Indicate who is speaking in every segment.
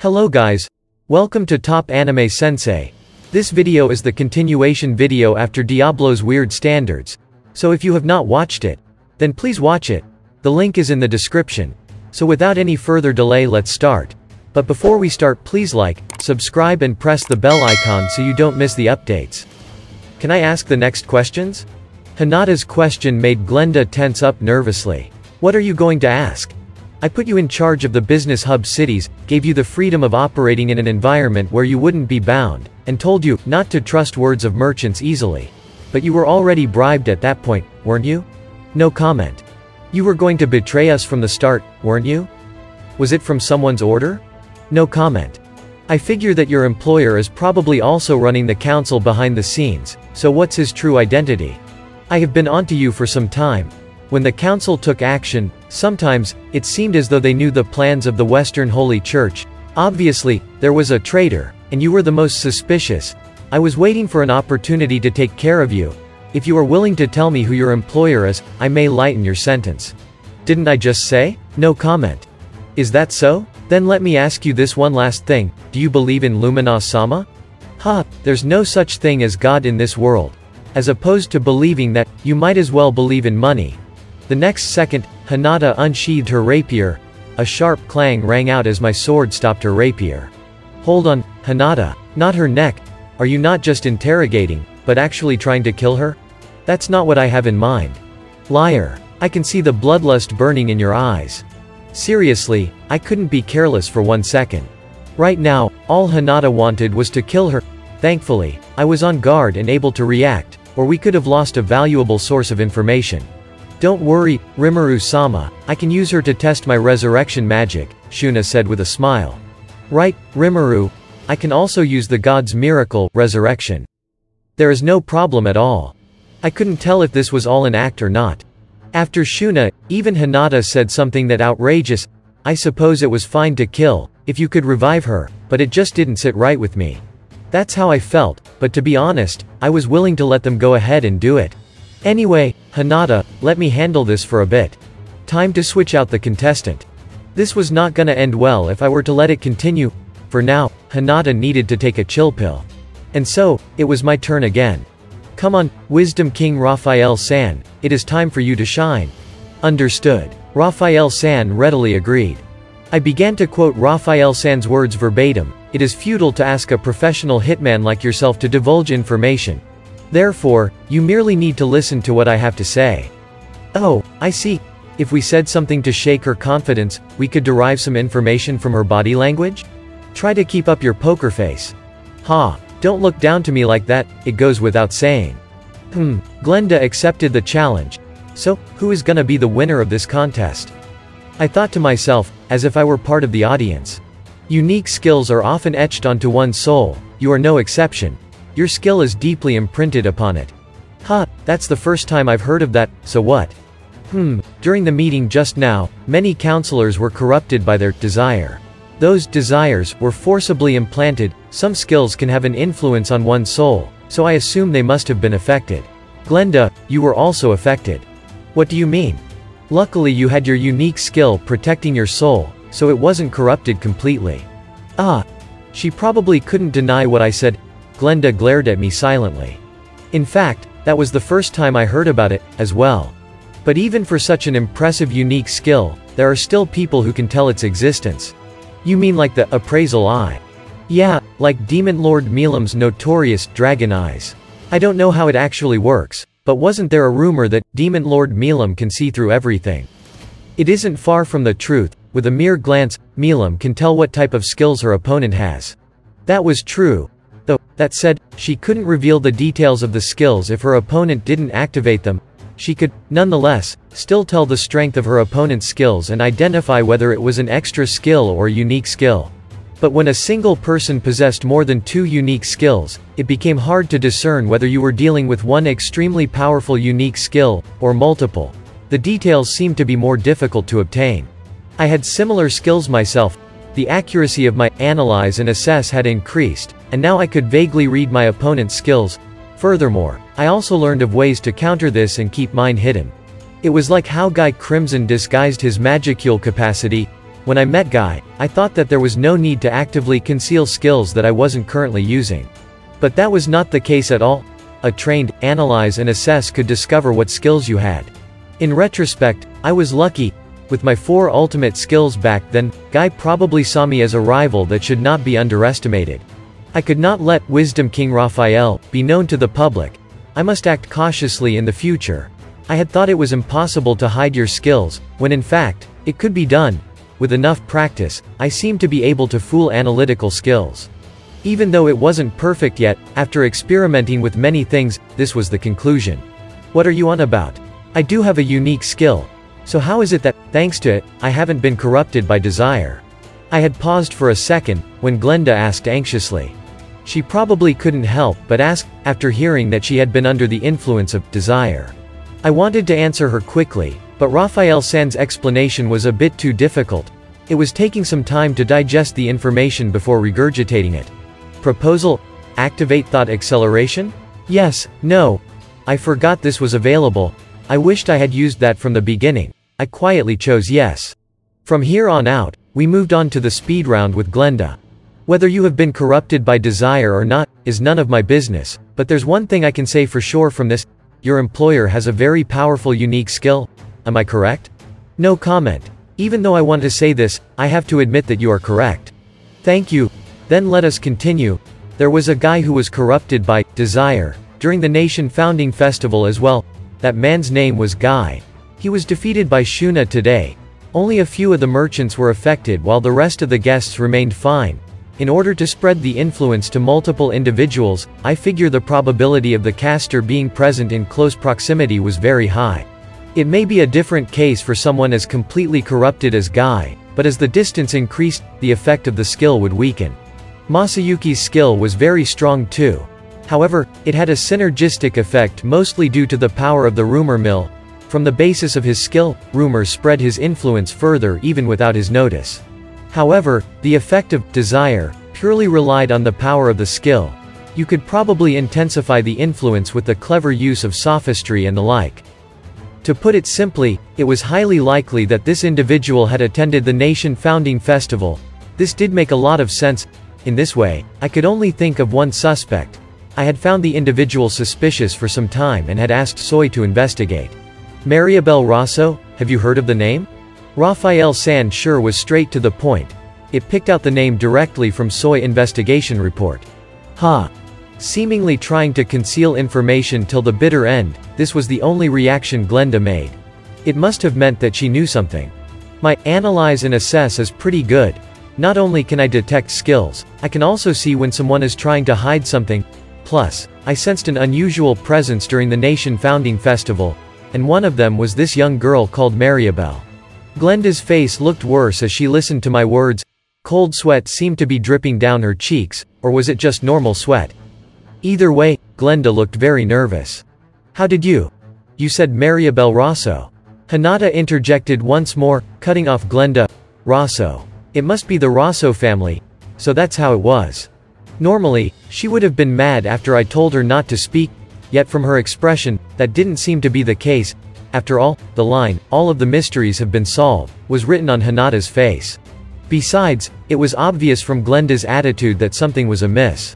Speaker 1: Hello guys. Welcome to Top Anime Sensei. This video is the continuation video after Diablo's Weird Standards. So if you have not watched it, then please watch it. The link is in the description. So without any further delay, let's start. But before we start, please like, subscribe and press the bell icon so you don't miss the updates. Can I ask the next questions? Hinata's question made Glenda tense up nervously. What are you going to ask? I put you in charge of the business hub cities, gave you the freedom of operating in an environment where you wouldn't be bound, and told you not to trust words of merchants easily. But you were already bribed at that point, weren't you? No comment. You were going to betray us from the start, weren't you? Was it from someone's order? No comment. I figure that your employer is probably also running the council behind the scenes, so what's his true identity? I have been onto you for some time. When the council took action, sometimes, it seemed as though they knew the plans of the Western Holy Church. Obviously, there was a traitor, and you were the most suspicious. I was waiting for an opportunity to take care of you. If you are willing to tell me who your employer is, I may lighten your sentence. Didn't I just say? No comment. Is that so? Then let me ask you this one last thing, do you believe in Lumina-sama? There's no such thing as God in this world. As opposed to believing that, you might as well believe in money. The next second, Hinata unsheathed her rapier. A sharp clang rang out as my sword stopped her rapier. Hold on, Hinata. Not her neck. Are you not just interrogating, but actually trying to kill her? That's not what I have in mind. Liar. I can see the bloodlust burning in your eyes. Seriously, I couldn't be careless for 1 second. Right now, all Hinata wanted was to kill her. Thankfully, I was on guard and able to react, or we could have lost a valuable source of information. Don't worry, Rimuru-sama, I can use her to test my resurrection magic, Shuna said with a smile. Right, Rimuru. I can also use the god's miracle, resurrection. There is no problem at all. I couldn't tell if this was all an act or not. After Shuna, even Hinata said something that outrageous. I suppose it was fine to kill, if you could revive her, but it just didn't sit right with me. That's how I felt, but to be honest, I was willing to let them go ahead and do it. Anyway, Hinata, let me handle this for a bit. Time to switch out the contestant. This was not gonna end well if I were to let it continue. For now, Hinata needed to take a chill pill. And so, it was my turn again. Come on, Wisdom King Raphael-san, it is time for you to shine. Understood. Raphael-san readily agreed. I began to quote Raphael-san's words verbatim. It is futile to ask a professional hitman like yourself to divulge information. Therefore, you merely need to listen to what I have to say. Oh, I see. If we said something to shake her confidence, we could derive some information from her body language? Try to keep up your poker face. Don't look down to me like that, it goes without saying. Glenda accepted the challenge. So, who is gonna be the winner of this contest? I thought to myself, as if I were part of the audience. Unique skills are often etched onto one's soul, you are no exception. Your skill is deeply imprinted upon it. That's the first time I've heard of that, so what? During the meeting just now, many counselors were corrupted by their desire. Those desires were forcibly implanted. Some skills can have an influence on one's soul, so I assume they must have been affected. Glenda, you were also affected. What do you mean? Luckily you had your unique skill protecting your soul, so it wasn't corrupted completely. She probably couldn't deny what I said. Glenda glared at me silently. In fact, that was the first time I heard about it, as well. But even for such an impressive unique skill, there are still people who can tell its existence. You mean like the appraisal eye? Yeah, like Demon Lord Milam's notorious dragon eyes. I don't know how it actually works, but wasn't there a rumor that Demon Lord Milam can see through everything? It isn't far from the truth. With a mere glance, Milam can tell what type of skills her opponent has. That was true. Though, that said, she couldn't reveal the details of the skills if her opponent didn't activate them. She could, nonetheless, still tell the strength of her opponent's skills and identify whether it was an extra skill or a unique skill. But when a single person possessed more than 2 unique skills, it became hard to discern whether you were dealing with one extremely powerful unique skill, or multiple. The details seemed to be more difficult to obtain. I had similar skills myself. The accuracy of my analyze and assess had increased, and now I could vaguely read my opponent's skills. Furthermore, I also learned of ways to counter this and keep mine hidden. It was like how Guy Crimson disguised his magicule capacity. When I met Guy, I thought that there was no need to actively conceal skills that I wasn't currently using. But that was not the case at all. A trained, analyze and assess could discover what skills you had. In retrospect, I was lucky. With my 4 ultimate skills back then, Guy probably saw me as a rival that should not be underestimated. I could not let Wisdom King Raphael be known to the public. I must act cautiously in the future. I had thought it was impossible to hide your skills, when in fact, it could be done. With enough practice, I seemed to be able to fool analytical skills. Even though it wasn't perfect yet, after experimenting with many things, this was the conclusion. What are you on about? I do have a unique skill. So how is it that, thanks to it, I haven't been corrupted by desire? I had paused for a second, when Glenda asked anxiously. She probably couldn't help but ask, after hearing that she had been under the influence of desire. I wanted to answer her quickly, but Raphael San's explanation was a bit too difficult. It was taking some time to digest the information before regurgitating it. Proposal? Activate thought acceleration? Yes, no. I forgot this was available. I wished I had used that from the beginning. I quietly chose yes. From here on out, we moved on to the speed round with Glenda. Whether you have been corrupted by desire or not, is none of my business, but there's one thing I can say for sure from this. Your employer has a very powerful unique skill. Am I correct? No comment. Even though I want to say this, I have to admit that you are correct. Thank you. Then let us continue. There was a guy who was corrupted by desire during the nation founding festival as well. That man's name was Guy. He was defeated by Shuna today. Only a few of the merchants were affected while the rest of the guests remained fine. In order to spread the influence to multiple individuals, I figure the probability of the caster being present in close proximity was very high. It may be a different case for someone as completely corrupted as Guy, but as the distance increased, the effect of the skill would weaken. Masayuki's skill was very strong too. However, it had a synergistic effect mostly due to the power of the rumor mill. From the basis of his skill, rumors spread his influence further even without his notice. However, the effect of desire purely relied on the power of the skill. You could probably intensify the influence with the clever use of sophistry and the like. To put it simply, it was highly likely that this individual had attended the nation founding festival. This did make a lot of sense. In this way, I could only think of one suspect. I had found the individual suspicious for some time and had asked Soy to investigate. Mariabel Rosso, have you heard of the name? Raphael San sure was straight to the point. It picked out the name directly from Soy investigation report. Seemingly trying to conceal information till the bitter end, this was the only reaction Glenda made. It must have meant that she knew something. My analyze and assess is pretty good. Not only can I detect skills, I can also see when someone is trying to hide something. Plus, I sensed an unusual presence during the nation founding festival, and one of them was this young girl called Mariabel. Glenda's face looked worse as she listened to my words. Cold sweat seemed to be dripping down her cheeks, or was it just normal sweat? Either way, Glenda looked very nervous. How did you? You said Mariabel Rosso. Hinata interjected once more, cutting off Glenda. Rosso. It must be the Rosso family. So that's how it was. Normally, she would have been mad after I told her not to speak, yet from her expression, that didn't seem to be the case. After all, the line, all of the mysteries have been solved, was written on Hinata's face. Besides, it was obvious from Glenda's attitude that something was amiss.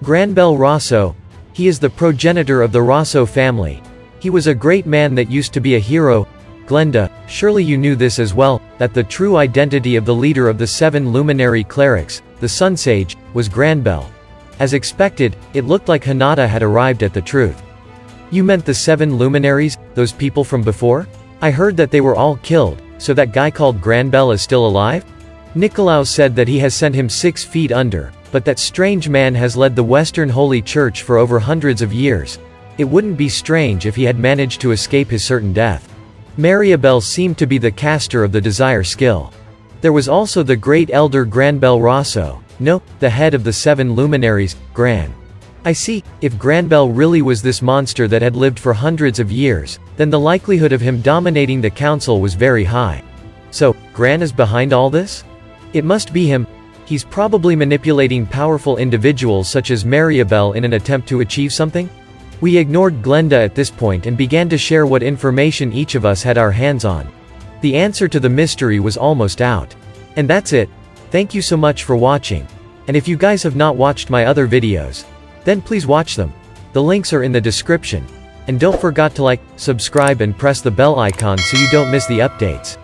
Speaker 1: Granbel Rosso. He is the progenitor of the Rosso family. He was a great man that used to be a hero. Glenda, surely you knew this as well, that the true identity of the leader of the 7 luminary clerics, the Sun Sage, was Granbel. As expected, it looked like Hinata had arrived at the truth. You meant the 7 luminaries, those people from before? I heard that they were all killed, so that guy called Granbel is still alive? Nicolaus said that he has sent him 6 feet under, but that strange man has led the Western Holy Church for over hundreds of years. It wouldn't be strange if he had managed to escape his certain death. Mariabel seemed to be the caster of the desire skill. There was also the great elder Granbel Rosso. No, the head of the 7 luminaries, Gran. I see, if Granbel really was this monster that had lived for hundreds of years, then the likelihood of him dominating the council was very high. So, Gran is behind all this? It must be him. He's probably manipulating powerful individuals such as Mariabel in an attempt to achieve something? We ignored Glenda at this point and began to share what information each of us had our hands on. The answer to the mystery was almost out. And that's it. Thank you so much for watching. And if you guys have not watched my other videos, then please watch them. The links are in the description. And don't forget to like, subscribe and press the bell icon so you don't miss the updates.